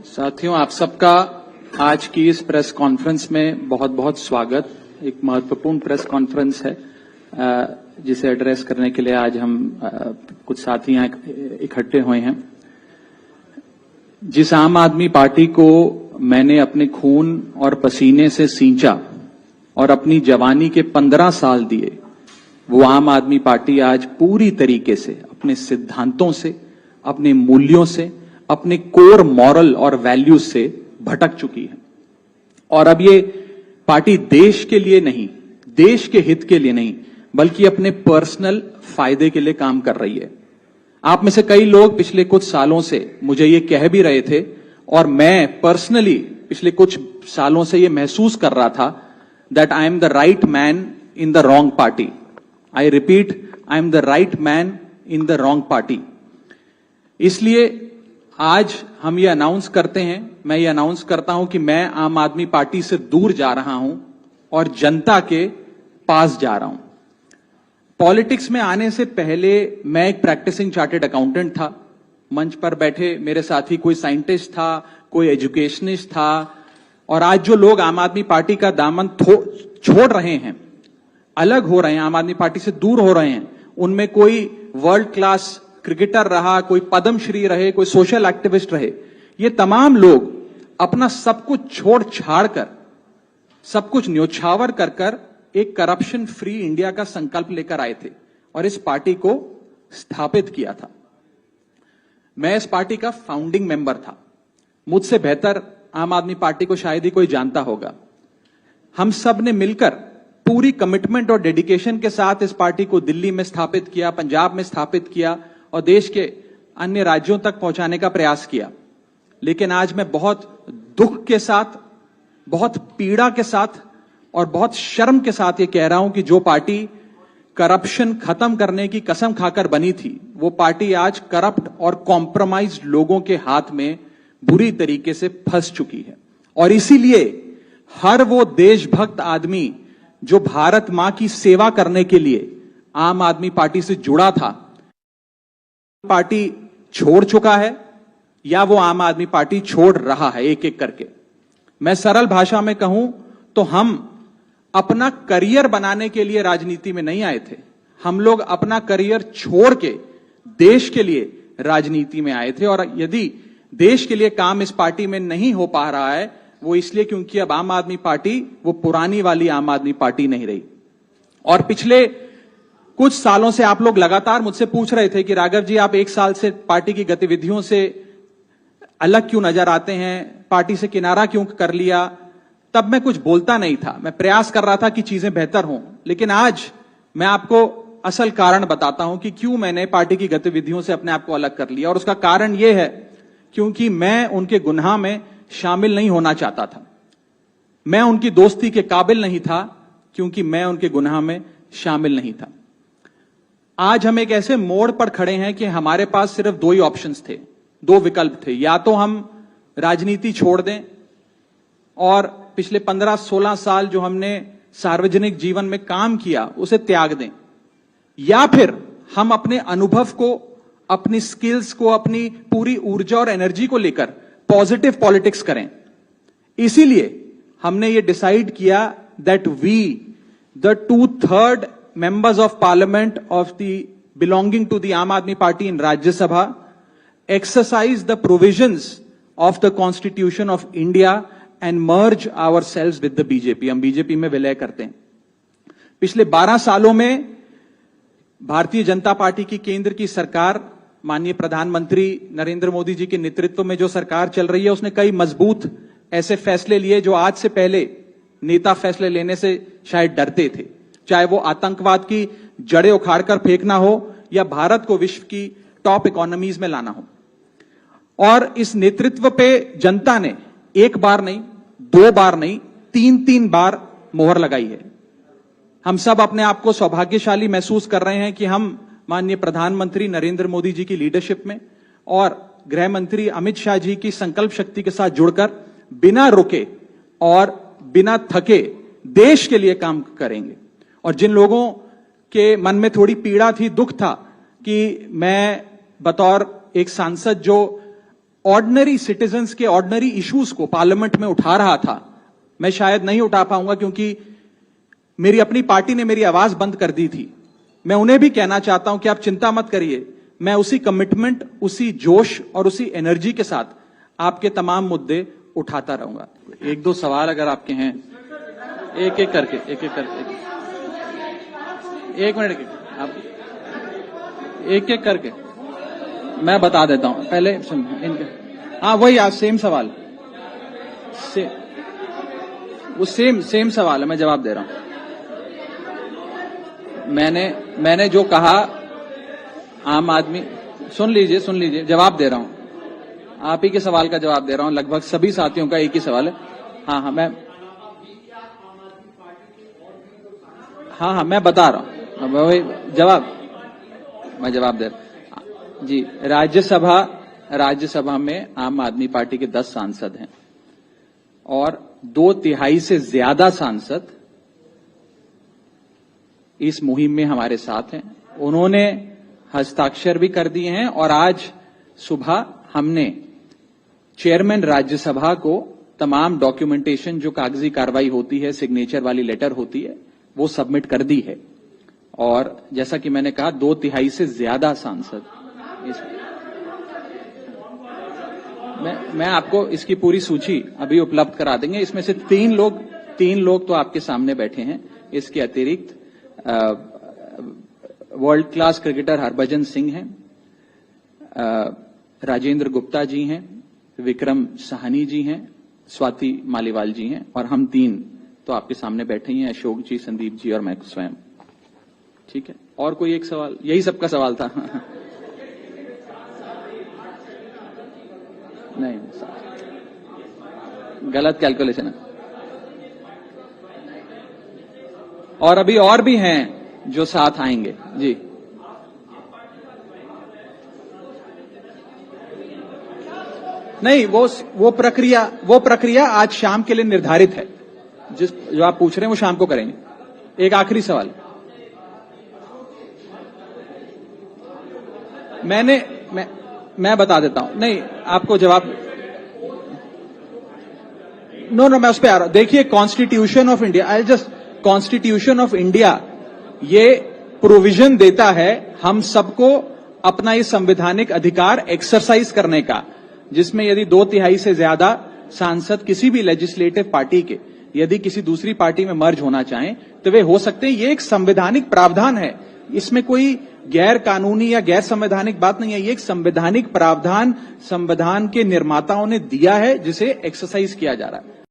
साथियों, आप सबका आज की इस प्रेस कॉन्फ्रेंस में बहुत बहुत स्वागत। एक महत्वपूर्ण प्रेस कॉन्फ्रेंस है जिसे एड्रेस करने के लिए आज हम कुछ साथी यहाँ इकट्ठे हुए हैं। जिस आम आदमी पार्टी को मैंने अपने खून और पसीने से सींचा और अपनी जवानी के 15 साल दिए, वो आम आदमी पार्टी आज पूरी तरीके से अपने सिद्धांतों से, अपने मूल्यों से, अपने कोर मॉरल और वैल्यूज से भटक चुकी है। और अब ये पार्टी देश के लिए नहीं, देश के हित के लिए नहीं, बल्कि अपने पर्सनल फायदे के लिए काम कर रही है। आप में से कई लोग पिछले कुछ सालों से मुझे ये कह भी रहे थे और मैं पर्सनली पिछले कुछ सालों से ये महसूस कर रहा था that I am the right man in the wrong party. I repeat, I am the right man in the wrong party. इसलिए आज हम ये अनाउंस करते हैं, मैं ये अनाउंस करता हूं कि मैं आम आदमी पार्टी से दूर जा रहा हूं और जनता के पास जा रहा हूं। पॉलिटिक्स में आने से पहले मैं एक प्रैक्टिसिंग चार्टर्ड अकाउंटेंट था। मंच पर बैठे मेरे साथी कोई साइंटिस्ट था, कोई एजुकेशनिस्ट था, और आज जो लोग आम आदमी पार्टी का दामन छोड़ रहे हैं, अलग हो रहे हैं, आम आदमी पार्टी से दूर हो रहे हैं, उनमें कोई वर्ल्ड क्लास क्रिकेटर रहा, कोई पद्मश्री रहे, कोई सोशल एक्टिविस्ट रहे, ये तमाम लोग अपना सब कुछ छोड़ छाड़ कर, सब कुछ न्योछावर कर कर एक करप्शन फ्री इंडिया का संकल्प लेकर आए थे और इस पार्टी को स्थापित किया था। मैं इस पार्टी का फाउंडिंग मेंबर था। मुझसे बेहतर आम आदमी पार्टी को शायद ही कोई जानता होगा। हम सब ने मिलकर पूरी कमिटमेंट और डेडिकेशन के साथ इस पार्टी को दिल्ली में स्थापित किया, पंजाब में स्थापित किया और देश के अन्य राज्यों तक पहुंचाने का प्रयास किया। लेकिन आज मैं बहुत दुख के साथ, बहुत पीड़ा के साथ और बहुत शर्म के साथ ये कह रहा हूं कि जो पार्टी करप्शन खत्म करने की कसम खाकर बनी थी, वो पार्टी आज करप्ट और कॉम्प्रोमाइज्ड लोगों के हाथ में बुरी तरीके से फंस चुकी है। और इसीलिए हर वो देशभक्त आदमी जो भारत मां की सेवा करने के लिए आम आदमी पार्टी से जुड़ा था, पार्टी छोड़ चुका है या वो आम आदमी पार्टी छोड़ रहा है एक एक करके। मैं सरल भाषा में कहूं तो हम अपना करियर बनाने के लिए राजनीति में नहीं आए थे। हम लोग अपना करियर छोड़ के देश के लिए राजनीति में आए थे। और यदि देश के लिए काम इस पार्टी में नहीं हो पा रहा है, वो इसलिए क्योंकि अब आम आदमी पार्टी वो पुरानी वाली आम आदमी पार्टी नहीं रही। और पिछले कुछ सालों से आप लोग लगातार मुझसे पूछ रहे थे कि राघव जी, आप एक साल से पार्टी की गतिविधियों से अलग क्यों नजर आते हैं, पार्टी से किनारा क्यों कर लिया। तब मैं कुछ बोलता नहीं था, मैं प्रयास कर रहा था कि चीजें बेहतर हों। लेकिन आज मैं आपको असल कारण बताता हूं कि क्यों मैंने पार्टी की गतिविधियों से अपने आप को अलग कर लिया। और उसका कारण यह है क्योंकि मैं उनके गुनाह में शामिल नहीं होना चाहता था। मैं उनकी दोस्ती के काबिल नहीं था क्योंकि मैं उनके गुनाह में शामिल नहीं था। आज हम एक ऐसे मोड़ पर खड़े हैं कि हमारे पास सिर्फ दो ही ऑप्शंस थे, दो विकल्प थे। या तो हम राजनीति छोड़ दें और पिछले 15-16 साल जो हमने सार्वजनिक जीवन में काम किया उसे त्याग दें, या फिर हम अपने अनुभव को, अपनी स्किल्स को, अपनी पूरी ऊर्जा और एनर्जी को लेकर पॉजिटिव पॉलिटिक्स करें। इसीलिए हमने ये डिसाइड किया that we the 2/3 members of parliament of the belonging to the Aam Aadmi Party in Rajya Sabha exercise the provisions of the Constitution of India and merge ourselves with the BJP। हम BJP में विलय करते हैं। पिछले 12 सालों में Bharatiya Janata party की केंद्र की सरकार, माननीय प्रधानमंत्री नरेंद्र मोदी जी के नेतृत्व में जो सरकार चल रही है, उसने कई मजबूत ऐसे फैसले लिए जो आज से पहले नेता फैसले लेने से शायद डरते थे। चाहे वो आतंकवाद की जड़ें उखाड़कर फेंकना हो या भारत को विश्व की टॉप इकोनॉमीज में लाना हो। और इस नेतृत्व पे जनता ने एक बार नहीं, दो बार नहीं, 3-3 बार मोहर लगाई है। हम सब अपने आप को सौभाग्यशाली महसूस कर रहे हैं कि हम माननीय प्रधानमंत्री नरेंद्र मोदी जी की लीडरशिप में और गृह मंत्री अमित शाह जी की संकल्प शक्ति के साथ जुड़कर बिना रुके और बिना थके देश के लिए काम करेंगे। और जिन लोगों के मन में थोड़ी पीड़ा थी, दुख था कि मैं बतौर एक सांसद जो ऑर्डिनरी सिटीजन्स के ऑर्डिनरी इश्यूज को पार्लियामेंट में उठा रहा था, मैं शायद नहीं उठा पाऊंगा क्योंकि मेरी अपनी पार्टी ने मेरी आवाज बंद कर दी थी। मैं उन्हें भी कहना चाहता हूं कि आप चिंता मत करिए, मैं उसी कमिटमेंट, उसी जोश और उसी एनर्जी के साथ आपके तमाम मुद्दे उठाता रहूंगा। एक दो सवाल अगर आपके हैं, एक एक करके एक मिनट आप एक एक करके मैं बता देता हूं। पहले इनके, हाँ वही आज सेम सवाल, वो सेम सवाल है, मैं जवाब दे रहा हूं। मैंने जो कहा, आम आदमी, सुन लीजिए, जवाब दे रहा हूं। आप ही के सवाल का जवाब दे रहा हूं, लगभग सभी साथियों का एक ही सवाल है। हाँ मैं बता रहा हूं, वही मैं जवाब दे रहा हूं जी। राज्यसभा में आम आदमी पार्टी के 10 सांसद हैं और 2/3 से ज्यादा सांसद इस मुहिम में हमारे साथ हैं। उन्होंने हस्ताक्षर भी कर दिए हैं और आज सुबह हमने चेयरमैन राज्यसभा को तमाम डॉक्यूमेंटेशन, जो कागजी कार्रवाई होती है, सिग्नेचर वाली लेटर होती है, वो सबमिट कर दी है। और जैसा कि मैंने कहा, 2/3 से ज्यादा सांसद मैं आपको इसकी पूरी सूची अभी उपलब्ध करा देंगे। इसमें से तीन लोग तो आपके सामने बैठे हैं। इसके अतिरिक्त world class cricketer Harbhajan Singh हैं, राजेंद्र गुप्ता जी हैं, विक्रम साहनी जी हैं, स्वाति मालीवाल जी हैं और हम 3 तो आपके सामने बैठे ही हैं, अशोक जी, संदीप जी और मैं स्वयं। ठीक है, और कोई एक सवाल? यही सबका सवाल था। नहीं, गलत कैलकुलेशन है। और अभी और भी हैं जो साथ आएंगे जी। नहीं, वो प्रक्रिया आज शाम के लिए निर्धारित है। जो आप पूछ रहे हैं वो शाम को करेंगे। एक आखिरी सवाल, मैं बता देता हूं। नहीं, आपको जवाब मैं उस पर आ रहा हूं। देखिए, कॉन्स्टिट्यूशन ऑफ इंडिया ये प्रोविजन देता है हम सबको अपना ये संवैधानिक अधिकार एक्सरसाइज करने का, जिसमें यदि 2/3 से ज्यादा सांसद किसी भी लेजिस्लेटिव पार्टी के यदि किसी दूसरी पार्टी में मर्ज होना चाहें तो वे हो सकते हैं। ये एक संवैधानिक प्रावधान है, इसमें कोई गैर कानूनी या गैर संवैधानिक बात नहीं है। ये एक संवैधानिक प्रावधान संविधान के निर्माताओं ने दिया है, जिसे एक्सरसाइज किया जा रहा है।